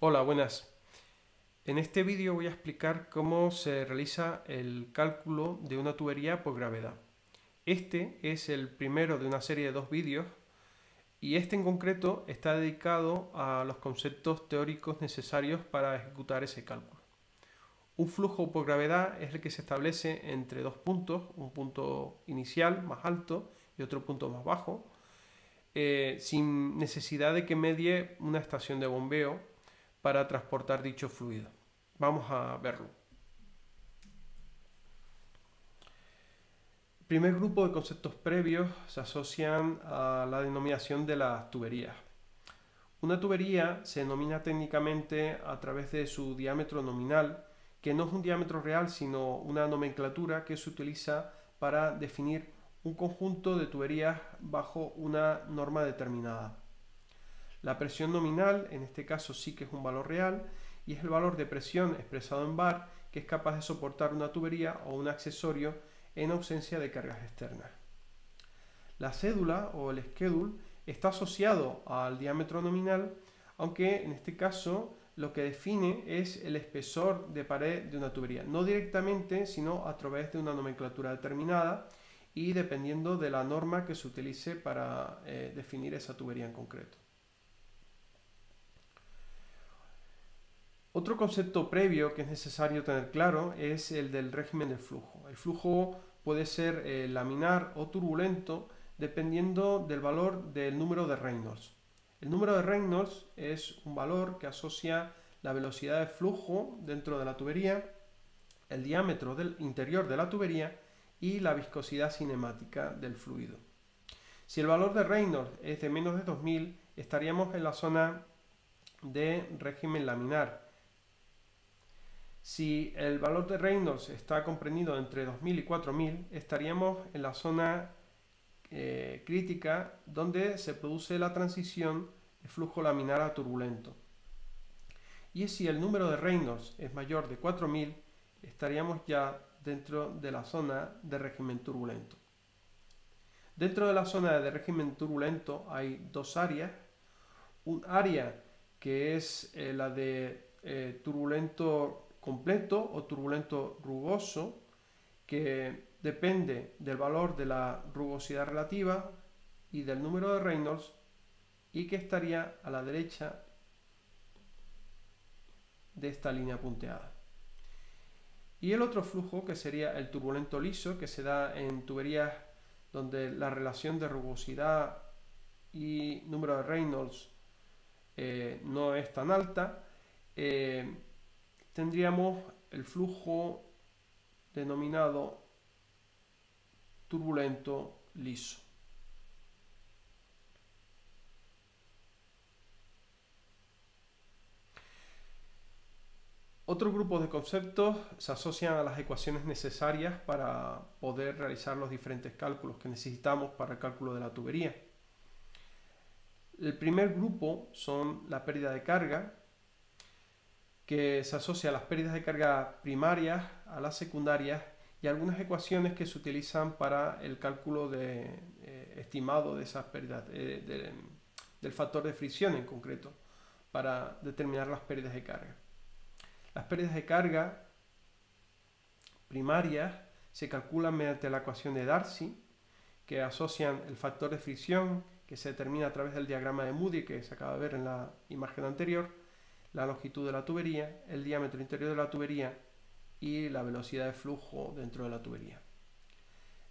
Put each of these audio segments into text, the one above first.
Hola, buenas. En este vídeo voy a explicar cómo se realiza el cálculo de una tubería por gravedad. Este es el primero de una serie de dos vídeos y este en concreto está dedicado a los conceptos teóricos necesarios para ejecutar ese cálculo. Un flujo por gravedad es el que se establece entre dos puntos, un punto inicial más alto y otro punto más bajo, sin necesidad de que medie una estación de bombeo para transportar dicho fluido. Vamos a verlo. El primer grupo de conceptos previos se asocian a la denominación de las tuberías. Una tubería se denomina técnicamente a través de su diámetro nominal, que no es un diámetro real, sino una nomenclatura que se utiliza para definir un conjunto de tuberías bajo una norma determinada. La presión nominal, en este caso sí que es un valor real, y es el valor de presión expresado en bar que es capaz de soportar una tubería o un accesorio en ausencia de cargas externas. La cédula o el schedule está asociado al diámetro nominal, aunque en este caso lo que define es el espesor de pared de una tubería, no directamente, sino a través de una nomenclatura determinada y dependiendo de la norma que se utilice para definir esa tubería en concreto. Otro concepto previo que es necesario tener claro es el del régimen del flujo. El flujo puede ser laminar o turbulento dependiendo del valor del número de Reynolds. El número de Reynolds es un valor que asocia la velocidad de flujo dentro de la tubería, el diámetro del interior de la tubería y la viscosidad cinemática del fluido. Si el valor de Reynolds es de menos de 2000, estaríamos en la zona de régimen laminar. Si el valor de Reynolds está comprendido entre 2000 y 4000, estaríamos en la zona crítica donde se produce la transición de flujo laminar a turbulento. Y si el número de Reynolds es mayor de 4000, estaríamos ya dentro de la zona de régimen turbulento. Dentro de la zona de régimen turbulento hay dos áreas. Un área que es la de turbulento completo o turbulento rugoso, que depende del valor de la rugosidad relativa y del número de Reynolds y que estaría a la derecha de esta línea punteada. Y el otro flujo, que sería el turbulento liso, que se da en tuberías donde la relación de rugosidad y número de Reynolds no es tan alta, tendríamos el flujo denominado turbulento liso. Otro grupo de conceptos se asocian a las ecuaciones necesarias para poder realizar los diferentes cálculos que necesitamos para el cálculo de la tubería. El primer grupo son la pérdida de carga, que se asocia a las pérdidas de carga primarias, a las secundarias y algunas ecuaciones que se utilizan para el cálculo estimado de esas pérdidas, del factor de fricción en concreto, para determinar las pérdidas de carga. Las pérdidas de carga primarias se calculan mediante la ecuación de Darcy, que asocian el factor de fricción, que se determina a través del diagrama de Moody que se acaba de ver en la imagen anterior, la longitud de la tubería, el diámetro interior de la tubería y la velocidad de flujo dentro de la tubería.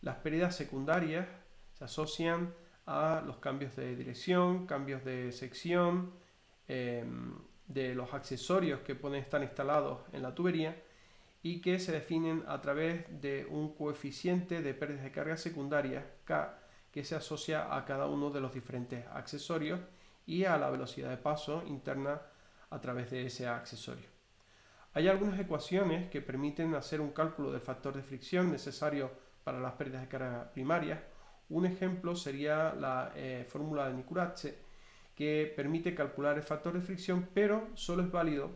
Las pérdidas secundarias se asocian a los cambios de dirección, cambios de sección, de los accesorios que pueden estar instalados en la tubería y que se definen a través de un coeficiente de pérdidas de carga secundarias, K, que se asocia a cada uno de los diferentes accesorios y a la velocidad de paso interna a través de ese accesorio. Hay algunas ecuaciones que permiten hacer un cálculo del factor de fricción necesario para las pérdidas de carga primarias. Un ejemplo sería la fórmula de Nicorache, que permite calcular el factor de fricción, pero solo es válido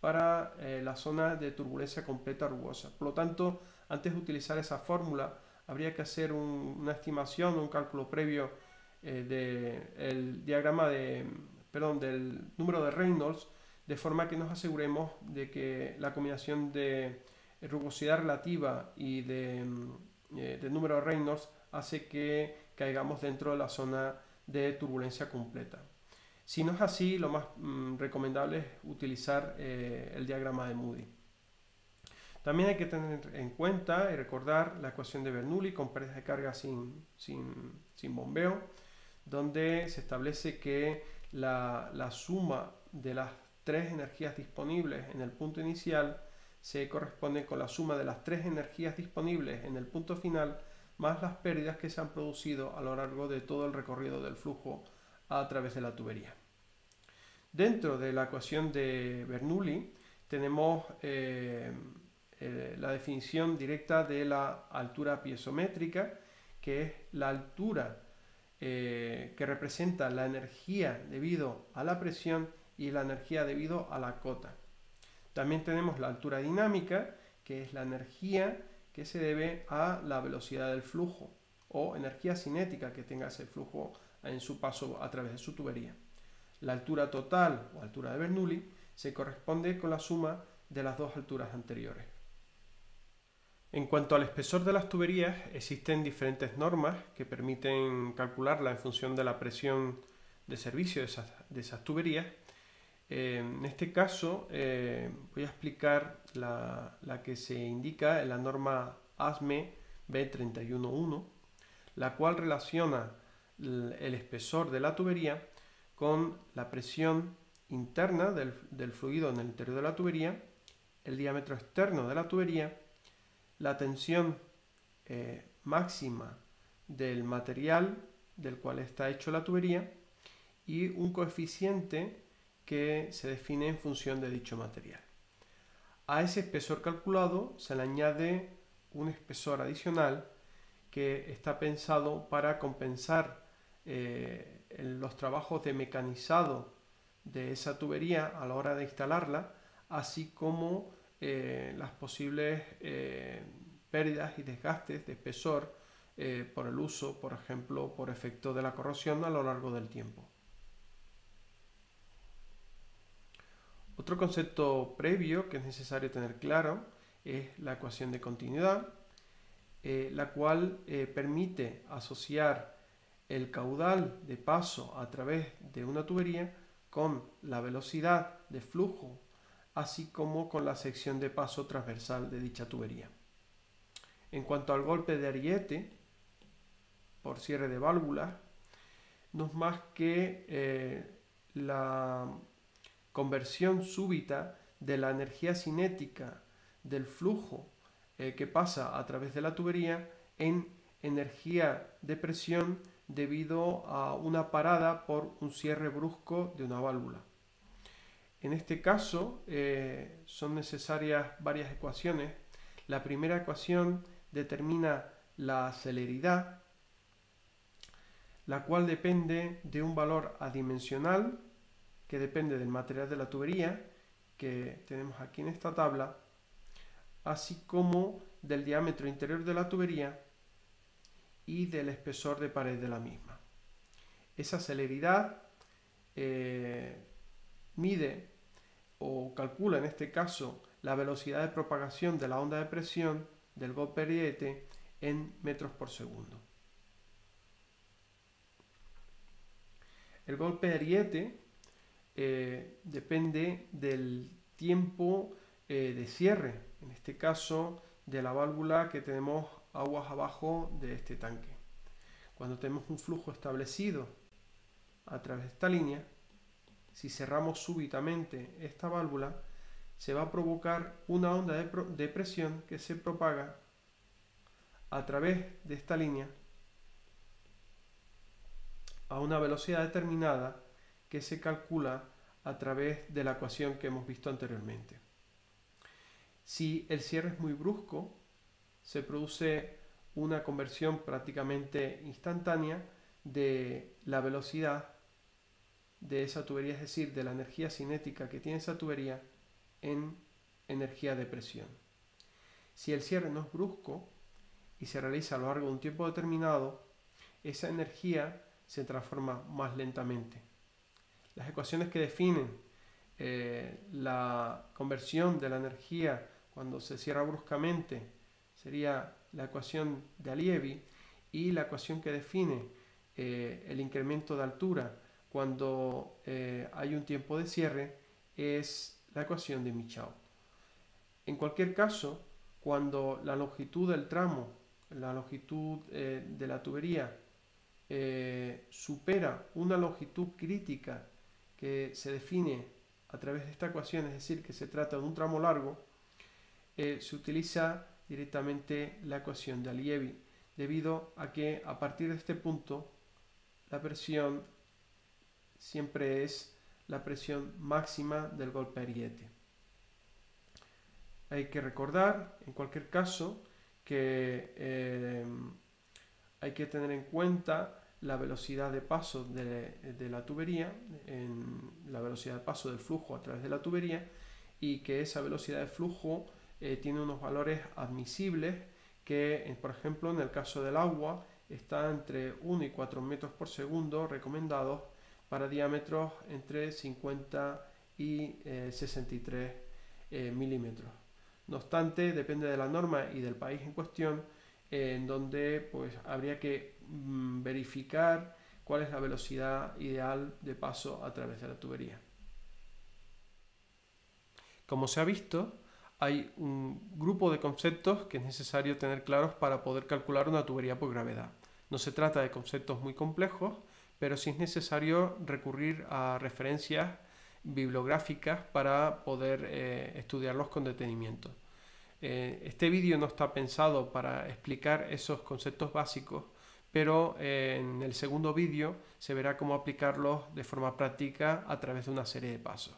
para la zona de turbulencia completa rugosa. Por lo tanto, antes de utilizar esa fórmula, habría que hacer una estimación, un cálculo previo del diagrama del número de Reynolds de forma que nos aseguremos de que la combinación de rugosidad relativa y de número de Reynolds hace que caigamos dentro de la zona de turbulencia completa. Si no es así, lo más recomendable es utilizar el diagrama de Moody. También hay que tener en cuenta y recordar la ecuación de Bernoulli con paredes de carga sin bombeo, donde se establece que la suma de las tres energías disponibles en el punto inicial se corresponde con la suma de las tres energías disponibles en el punto final más las pérdidas que se han producido a lo largo de todo el recorrido del flujo a través de la tubería. Dentro de la ecuación de Bernoulli tenemos la definición directa de la altura piezométrica, que es la altura que representa la energía debido a la presión y la energía debido a la cota. También tenemos la altura dinámica, que es la energía que se debe a la velocidad del flujo o energía cinética que tenga ese flujo en su paso a través de su tubería. La altura total o altura de Bernoulli se corresponde con la suma de las dos alturas anteriores. En cuanto al espesor de las tuberías, existen diferentes normas que permiten calcularla en función de la presión de servicio de esas tuberías. En este caso voy a explicar la que se indica en la norma ASME B311, la cual relaciona el espesor de la tubería con la presión interna del fluido en el interior de la tubería, el diámetro externo de la tubería, la tensión máxima del material del cual está hecho la tubería y un coeficiente que se define en función de dicho material. A ese espesor calculado se le añade un espesor adicional que está pensado para compensar los trabajos de mecanizado de esa tubería a la hora de instalarla, así como las posibles pérdidas y desgastes de espesor por el uso, por ejemplo, por efecto de la corrosión a lo largo del tiempo. Otro concepto previo que es necesario tener claro es la ecuación de continuidad, la cual permite asociar el caudal de paso a través de una tubería con la velocidad de flujo, así como con la sección de paso transversal de dicha tubería. En cuanto al golpe de ariete por cierre de válvulas, no es más que la conversión súbita de la energía cinética del flujo que pasa a través de la tubería en energía de presión debido a una parada por un cierre brusco de una válvula. En este caso son necesarias varias ecuaciones. La primera ecuación determina la celeridad, la cual depende de un valor adimensional que depende del material de la tubería que tenemos aquí en esta tabla, así como del diámetro interior de la tubería y del espesor de pared de la misma. Esa celeridad mide o calcula en este caso la velocidad de propagación de la onda de presión del golpe de ariete en metros por segundo. El golpe de ariete depende del tiempo de cierre, en este caso de la válvula que tenemos aguas abajo de este tanque. Cuando tenemos un flujo establecido a través de esta línea, si cerramos súbitamente esta válvula, se va a provocar una onda de presión que se propaga a través de esta línea a una velocidad determinada que se calcula a través de la ecuación que hemos visto anteriormente. Si el cierre es muy brusco, se produce una conversión prácticamente instantánea de la velocidad de esa tubería, es decir, de la energía cinética que tiene esa tubería en energía de presión. Si el cierre no es brusco y se realiza a lo largo de un tiempo determinado, esa energía se transforma más lentamente. Las ecuaciones que definen la conversión de la energía cuando se cierra bruscamente sería la ecuación de Allievi, y la ecuación que define el incremento de altura cuando hay un tiempo de cierre es la ecuación de Michau. En cualquier caso, cuando la longitud del tramo, la longitud de la tubería supera una longitud crítica que se define a través de esta ecuación, es decir, que se trata de un tramo largo, se utiliza directamente la ecuación de Allievi, debido a que a partir de este punto la presión siempre es la presión máxima del golpe ariete. Hay que recordar, en cualquier caso, que hay que tener en cuenta la velocidad de paso de la tubería, la velocidad de paso del flujo a través de la tubería, y que esa velocidad de flujo tiene unos valores admisibles que, por ejemplo, en el caso del agua, está entre 1 y 4 metros por segundo recomendados para diámetros entre 50 y 63 milímetros. No obstante, depende de la norma y del país en cuestión, en donde pues habría que verificar cuál es la velocidad ideal de paso a través de la tubería. Como se ha visto, hay un grupo de conceptos que es necesario tener claros para poder calcular una tubería por gravedad. No se trata de conceptos muy complejos, pero sí es necesario recurrir a referencias bibliográficas para poder estudiarlos con detenimiento. Este vídeo no está pensado para explicar esos conceptos básicos, pero en el segundo vídeo se verá cómo aplicarlos de forma práctica a través de una serie de pasos.